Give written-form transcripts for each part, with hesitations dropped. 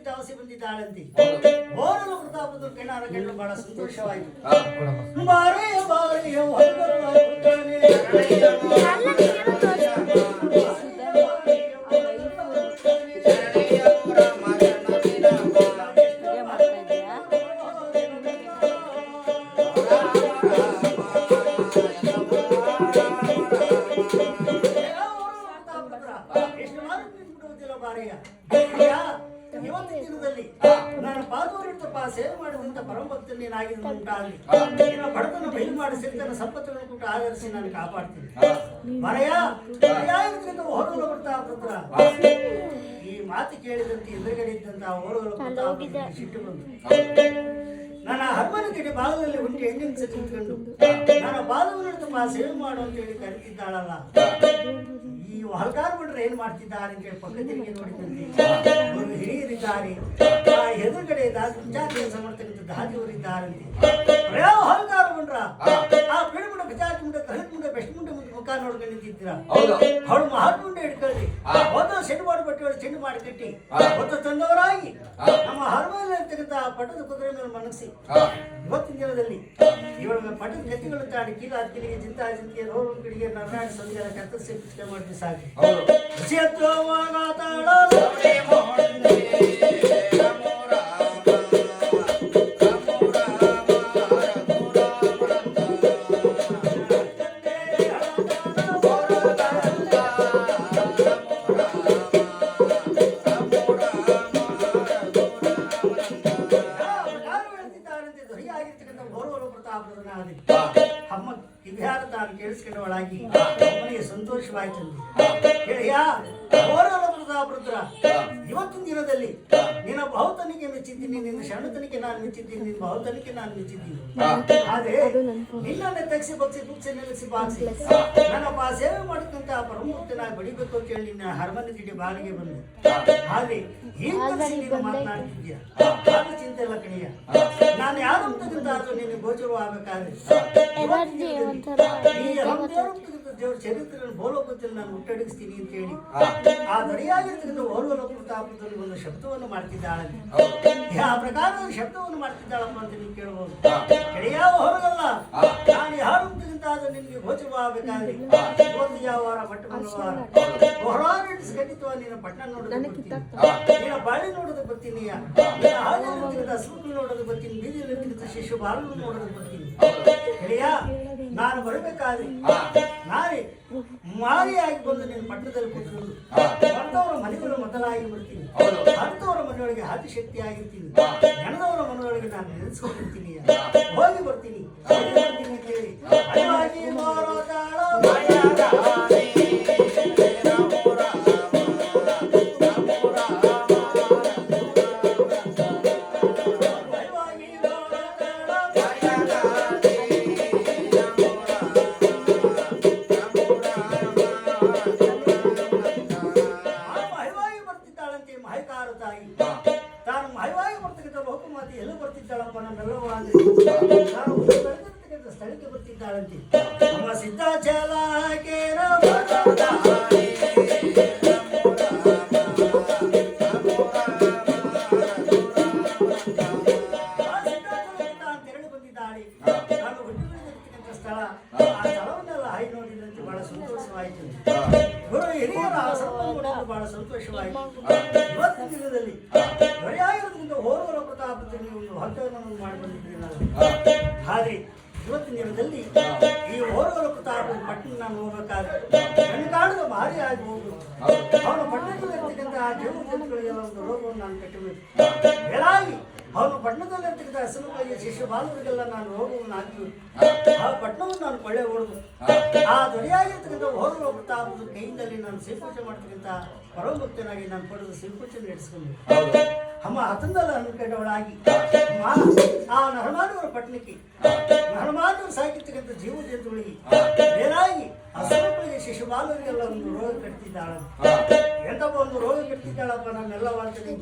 ಧಾವಸಿ ಬಂದಿದ್ದಾಳಂತೆ. ಓರಲು ಪ್ರತಾಪದ ಕೆಣಾರ ಕೆಣ್ಣು ಬಹಳ ಸಂತೋಷವಾಯಿತು. ಬಾರೆಯ ಬಾರೆಯ ಇವತ್ತಿನ ದಿನದಲ್ಲಿ ನಾನು ಪಾದೂರಿರ್ತಪ್ಪ ಸೇವೆ ಮಾಡಿದಂತ ಪರಮಭಕ್ತ ನೀನಾಗಿದ್ದು ಉಂಟಾಗಲಿ. ನಿನ್ನ ಬಡತನ ಬಯಲು ಮಾಡಿಸಿ ತನ್ನ ಸಂಪತ್ತುಗಳನ್ನು ಕೊಟ್ಟು ಆಧರಿಸಿ ನಾನು ಕಾಪಾಡ್ತೀನಿ. ಹೊರಗಲು ಪ್ರತಾಪುತ್ರ ಈ ಮಾತು ಕೇಳಿದಂತೆ ಎದುರುಗಡೆ ಇದ್ದಂತ ಹೊರಗಲು ಪ್ರತಾಪ ಸಿಟ್ಟು ಬಂತು. ನನ್ನ ಅರಮನೆ ಕಡೆ ಭಾಗದಲ್ಲಿ ಉಂಟು ಹೆಣ್ಣಿನ ನಿಂತ್ಕೊಂಡು ನನ್ನ ಪಾದೂರಿರ್ತಪ್ಪ ಸೇವೆ ಮಾಡು ಅಂತ ಹೇಳಿ ಕರೀತಿದ್ದಾಳಲ್ಲ, ಈ ಹಲಕಾರು ಬಿಟ್ರೆ ಏನ್ ಮಾಡ್ತಿದ್ದಾರೆ ಅಂತ ಹೇಳಿ ಪಕ್ಕ ತಿರುಗಿ ನೋಡಿದಂತೆ ಹಿರಿಯರಿದ್ದಾರೆ. ಆ ಎದುರುಗಡೆ ಪಂಚಾಯತ್ ಸಮರ್ಥಕಂತ ದಾದಿಯವರಿದ್ದಾರಂತೆ. ಹಲಕಾರು ಬಿಟ್ರ ಆ ಪಿಡಿಮುಂಡ ಪಂಚಾಯತ್ ಮುಂಡೆ ಕಲಿತ ಮುಂಡೆ ಬೆಸ್ಟ್ ಮುಂಡೆ ಮುಂದೆ ಮುಖ ನೋಡ್ಕೊಂಡು ನಿಂತಿದ್ದೀರ. ಅವಳು ಮಹಾನ್ ಮುಂಡೆ ಹಿಡ್ಕೊಳ್ಳಿ ಒಂದು ಸೆಂಡು ಮಾಡಿ ಬಟ್ಟೆ ಚೆಂಡು ಮಾಡಿ ಕಟ್ಟಿ ಒಂದು ತಂದವರಾಗಿ ನಮ್ಮ ಹರಮಲ್ಲಿ ಇರ್ತಕ್ಕಂಥ ಪಟ್ಟದ ಕುದುರೆ ಮೇಲೆ ಮನಸ್ಸಿ ಇವತ್ತಿನ ದಿನದಲ್ಲಿ ಇವಳ ಪಟ್ಟದ ಗತಿಗಳು ತಾಡಿ ಕೀಲ ಕಿಲಿಗೆ ಚಿಂತ ಚಿಂತೆಗೆ ರೋಗ ಕಿಡಿಗೆ ನರನಾಡಿ ಸಂಧ್ಯಾರ ಕತ್ತರಿಸಿ ಪುಸ್ತಕ ಮಾಡಿ ಸಾಗಿ ಅಮ್ಮ ಕಿವ್ಯಾರ ತಾನು ಕೇಳಿಸ್ಕೊಂಡವಳಾಗಿ ಅಮ್ಮನಿಗೆ ಸಂತೋಷವಾಯ್ತು. ಹೇಳಿಯ ಪ್ರತಾಪರುದ್ರ, ಇವತ್ತಿನ ದಿನದಲ್ಲಿ ನಿನ್ನ ಬಹುತನಿಗೆ ಮೆಚ್ಚಿದ್ದೀನಿ, ನಿನ್ನ ಶರಣತನಿಗೆ ನಾನು ಮೆಚ್ಚಿದ್ದೀನಿ, ನಿನ್ನ ಬಹುತನಿಗೆ ನಾನು ಮೆಚ್ಚಿದ್ದೀನಿ. ಆದ್ರೆ ನಿನ್ನನ್ನೇ ತೆಗೆಸಿ ಬಗ್ಸಿ ಕುಗ್ಸಿ ನಿಲ್ಲಿಸಿ ಬಾಗಿಸಿ ನನ್ನ ಸೇವೆ ಮಾಡಕ್ಕಂತ ಪರಮೂರ್ತನಾಗಿ ಬಡಿಬೇಕು ಅಂತ ಹೇಳಿ ನಿನ್ನ ಹರಮನೆ ಗಿಡಿ ಬಾಳಿಗೆ ಬಂದು ಹಾಗೆ ಈಗ ನೀನು ಮಾತನಾಡ್ತಿದ್ಯಾ. ಅದು ಚಿಂತೆ ಇಲ್ಲ ಕಣಿಯ, ನಾನು ಯಾರು ಅಂತಕ್ಕಂತ ಅದು ನಿನ್ನ ಗೋಚರ ಆಗ್ಬೇಕಾದ್ರೆ ದೇವ್ರ ಚರಿತ್ರೆಯನ್ನು ಬೋಲೋಪತಿಯಲ್ಲಿ ನಾನು ಹುಟ್ಟಡಗಿಸ್ತೀನಿ ಅಂತ ಹೇಳಿ ಆ ದರಿಯಾಗಿರ್ತಕ್ಕಂಥ ಓರ್ವಲ ಪ್ರತಾಪದಲ್ಲಿ ಒಂದು ಶಬ್ದವನ್ನು ಮಾಡ್ತಿದ್ದಾಳೆ. ಆ ಪ್ರಕಾರದ ಶಬ್ದವನ್ನು ಮಾಡ್ತಿದ್ದಾಳಪ್ಪ ಅಂತ ನೀವು ಕೇಳಬಹುದು. ಯಾವ ಹೊರಗಲ್ಲ, ನಾನು ಯಾರು ಅಂತಕ್ಕಂತ ಅದು ನಿನ್ಗೆ ಗೋಚರವಾಗಬೇಕಾದ್ರೆ ಇವತ್ತು ಯಾವ ವಾರ ಬಟ್ಟ ಮಂಗಳವಾರ ಹೊರಾಡಿಸಿ ಖಂಡಿತವಾಗಿ ನಿನ್ನ ಪಟ್ಟಣ ನೋಡೋದಕ್ಕೆ ಬರ್ತೀನಿ, ನಿನ್ನ ಬಾಳಿ ನೋಡೋದಕ್ಕೆ ಬರ್ತೀನಿ, ನಿನ್ನ ಹಾಲಿನ ಹಸುಗಳು ನೋಡೋದಕ್ಕೆ ಬರ್ತೀನಿ, ಬೀದಿಯಲ್ಲಿರ್ತಕ್ಕಂಥ ಶಿಶು ಬಾಲನ್ನು ನೋಡೋದಕ್ಕೆ ಬರ್ತೀನಿ. ಗೆಳೆಯ, ನಾನು ಬರಬೇಕಾದ್ರೆ ನಾನೇ ಮಾರಿಯಾಗಿ ಬಂದು ನಿನ್ನ ಪಟ್ಟಣದಲ್ಲಿ ಕೂತ್ಕೊಂಡು ಬಂದವರ ಮನೆಗಳು ಮೊದಲಾಗಿ ಬರ್ತೀನಿ, ಅಂತವರ ಮನೆಯೊಳಗೆ ಆದಿಶಕ್ತಿ ಆಗಿರ್ತೀನಿ, ನೆನದವರ ಮನೆಯೊಳಗೆ ನಾನು ನೆನೆಸ್ಕೊಂಡಿರ್ತೀನಿ, ಹೋಗಿ ಬರ್ತೀನಿ ಅಂತ ಹೇಳಿ ಅರಿವಾಗಿ ತಾನು ಮಹವಾಗಿ ಬರ್ತಕ್ಕಂಥ ಬಹುಕುಮಾತಿ ಎಲ್ಲ ಬರ್ತಿದ್ದಾಳಪ್ಪ ನಮ್ಮೆಲ್ಲವ ಅಂದ್ರೆ ನಾನು ಬೆಳೆದಿರ್ತಕ್ಕಂಥ ಸ್ಥಳಕ್ಕೆ ಬರ್ತಿದ್ದಾಳಂತೆ. ನಮ್ಮ ಸಿದ್ಧಾಚಲ ತೆರಳಿ ಬಂದಿದ್ದಾಳೆ. ನಾನು ಹುಟ್ಟಿ ಬೆಳೆದಿರ್ತಕ್ಕಂಥ ಸ್ಥಳ, ಆ ಸ್ಥಳವನ್ನೆಲ್ಲ ಹಾಯಿ ನೋಡಿದಂತೆ ಬಹಳ ಸಂತೋಷವಾಯಿತು. ಗುರು ಹಿರಿಯರ ಆಶ್ರಮವನ್ನು ನೋಡಲು ಬಹಳ ಸಂತೋಷವಾಯಿತು. ಇವತ್ತಿನ ದಿನದಲ್ಲಿ ಬರೆಯಾಗಿರೋದ್ರಿಂದ ಹೋರುವರ ಪ್ರತಾಪದಲ್ಲಿ ಒಂದು ಹಗ್ಗವನ್ನು ಮಾಡಿ ಬಂದಿದ್ದೀನಿ ನಾನು. ಹಾಗೆ ಇವತ್ತಿನ ದಿನದಲ್ಲಿ ಈ ಹೋರುವರ ಪ್ರತಾಪದ ಪಟ್ಟಣ ನಾನು ಹೋಗಬೇಕಾದ್ರೆ ಕಣ್ಕಾಣದ ಭಾರಿ ಆಗಿ ಹೋಗುದು. ಅವನ ಪಟ್ಟಣದಲ್ಲಿರ್ತಕ್ಕಂಥ ಆ ಜೀವಜಂತುಗಳಿಗೆಲ್ಲ ಒಂದು ರೋಗವನ್ನು ನಾನು ಕಟ್ಟಬೇಕು. ಬೇರಾಗಿ ಅವನು ಪಟ್ಟಣದಲ್ಲಿರ್ತಕ್ಕಂಥ ಹಸಿರು ಶಿಶು ಬಾಲವರಿಗೆಲ್ಲ ನಾನು ರೋಗವನ್ನು ಹಾಕಬೇಕು. ಆ ಪಟ್ಟಣವನ್ನು ನಾನು ಕೊಳ್ಳೆ ಹೊಡೆದು ಆ ದೊರೆಯಾಗಿರ್ತಕ್ಕಂಥ ಹೋರುವ ಪ್ರತಾಪದ ಕೈಯಿಂದಲೇ ನಾನು ಶ್ರೀಪೂಜೆ ಮಾಡ್ತಕ್ಕಂಥ ಪರಮಭಕ್ತನಾಗಿ ನಾನು ಪಡೆದು ಶ್ರೀಪೂಜೆ ನಡೆಸಿಕೊಂಡು ಅಮ್ಮ ಹತ್ತಂದಲ್ಲ ಅನ್ಕೊಂಡವಳಾಗಿ ಆ ನರಮಾನವರ ಪಟ್ಟಣಕ್ಕೆ ನರಮಾನವರು ಸಾಕಿರ್ತಕ್ಕಂಥ ಜೀವ ಜಂತುಗಳಿಗೆ ಬೇರಾಗಿ ಹಸುಗಳಿಗೆ ಶಿಶು ಬಾಲವರಿಗೆಲ್ಲ ಒಂದು ರೋಗ ಕಟ್ತಿದ್ದಾಳ. ಎಂತಪ್ಪ ಒಂದು ರೋಗ ಕಟ್ತಿದ್ದಾಳಪ್ಪ ನನ್ನೆಲ್ಲ ಮಾಡ್ತೀನಿ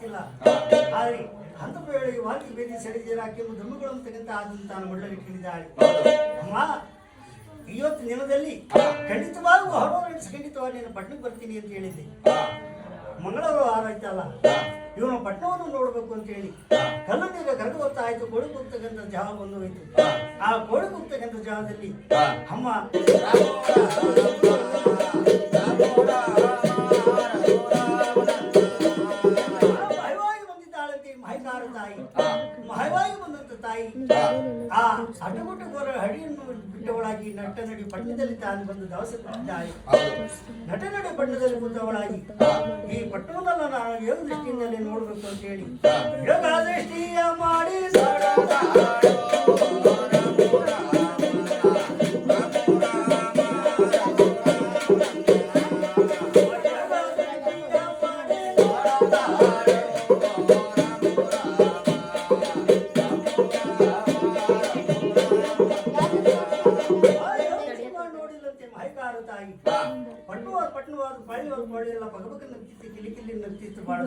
ಗೊತ್ತಿಲ್ಲ ಆದ್ರೆ ಅಂತ ವೇಳೆ ವಾಕಿ ಬೇದಿ ಸೆಳೆದಿರಾಕಿ ಧರ್ಮಗಳನ್ನು ತೆಗೆಂತ ಆದಂತ ತಾನು ಒಳ್ಳೆಗಿಟ್ಟಿದ್ದಾಳೆ ಅಮ್ಮ ಇವತ್ತು ದಿನದಲ್ಲಿ ಖಂಡಿತವಾಗೂ ಖಂಡಿತವಾಗಿ ನೀನು ಪಟ್ಟಣಕ್ಕೆ ಬರ್ತೀನಿ ಅಂತ ಹೇಳಿದ್ದೆ ಮಂಗಳವಾರ ಆರಾಯ್ತಲ್ಲ ಇವನು ಪಟ್ಟಣವನ್ನು ನೋಡ್ಬೇಕು ಅಂತ ಹೇಳಿ ಕಲ್ಲು ನೀರು ಕರೆದು ಗೊತ್ತಾಯ್ತು ಕೋಳಿ ಹೋಗ್ತಕ್ಕಂಥ ಜಾಗ ಬಂದು ಹೋಯ್ತು ಆ ಕೋಳಿ ಹೋಗ್ತಕ್ಕಂಥ ಜಾಗದಲ್ಲಿ ಅಮ್ಮ ಮಹವಾಗಿ ಬಂದಿದ್ದಾಳಂತೆ ಮಹಿಕಾರ ತಾಯಿ ಮಹವಾಗಿ ಬಂದಂತ ತಾಯಿ ಆ ಅಡ್ಡಗುಡ್ಡ ಗೋರ ಹಡಿಯನ್ನು ಬಿಟ್ಟವಳಾಗಿ ನಟ ನಡಿ ಪಟ್ಟಣದಲ್ಲಿ ತಾನು ಬಂದು ದವಸ ಕೊಟ್ಟಿದ್ದಾಳೆ ನಟ ನಡಿ ಪಟ್ಟಣದಲ್ಲಿ ಕೂತವಳಾಗಿ ಈ ಪಟ್ಟಣವನ್ನ ನಾನು ಯೋಗ ದೃಷ್ಟಿಯಿಂದಲೇ ನೋಡ್ಬೇಕು ಅಂತ ಹೇಳಿ ಯೋಗ ದೃಷ್ಟಿಯ ಮಾಡಿ ತಾಯಿ ಪಟ್ಟಣವಾದ ಪಳ್ಳಿವಾದ ಪಳ್ಳಿ ಎಲ್ಲ ಪಗಬಗ ನಗ್ತಿತ್ತು ಕಿಲಿ ಕಿಲಿ ನಗ್ತಿತ್ತು ಬಹಳ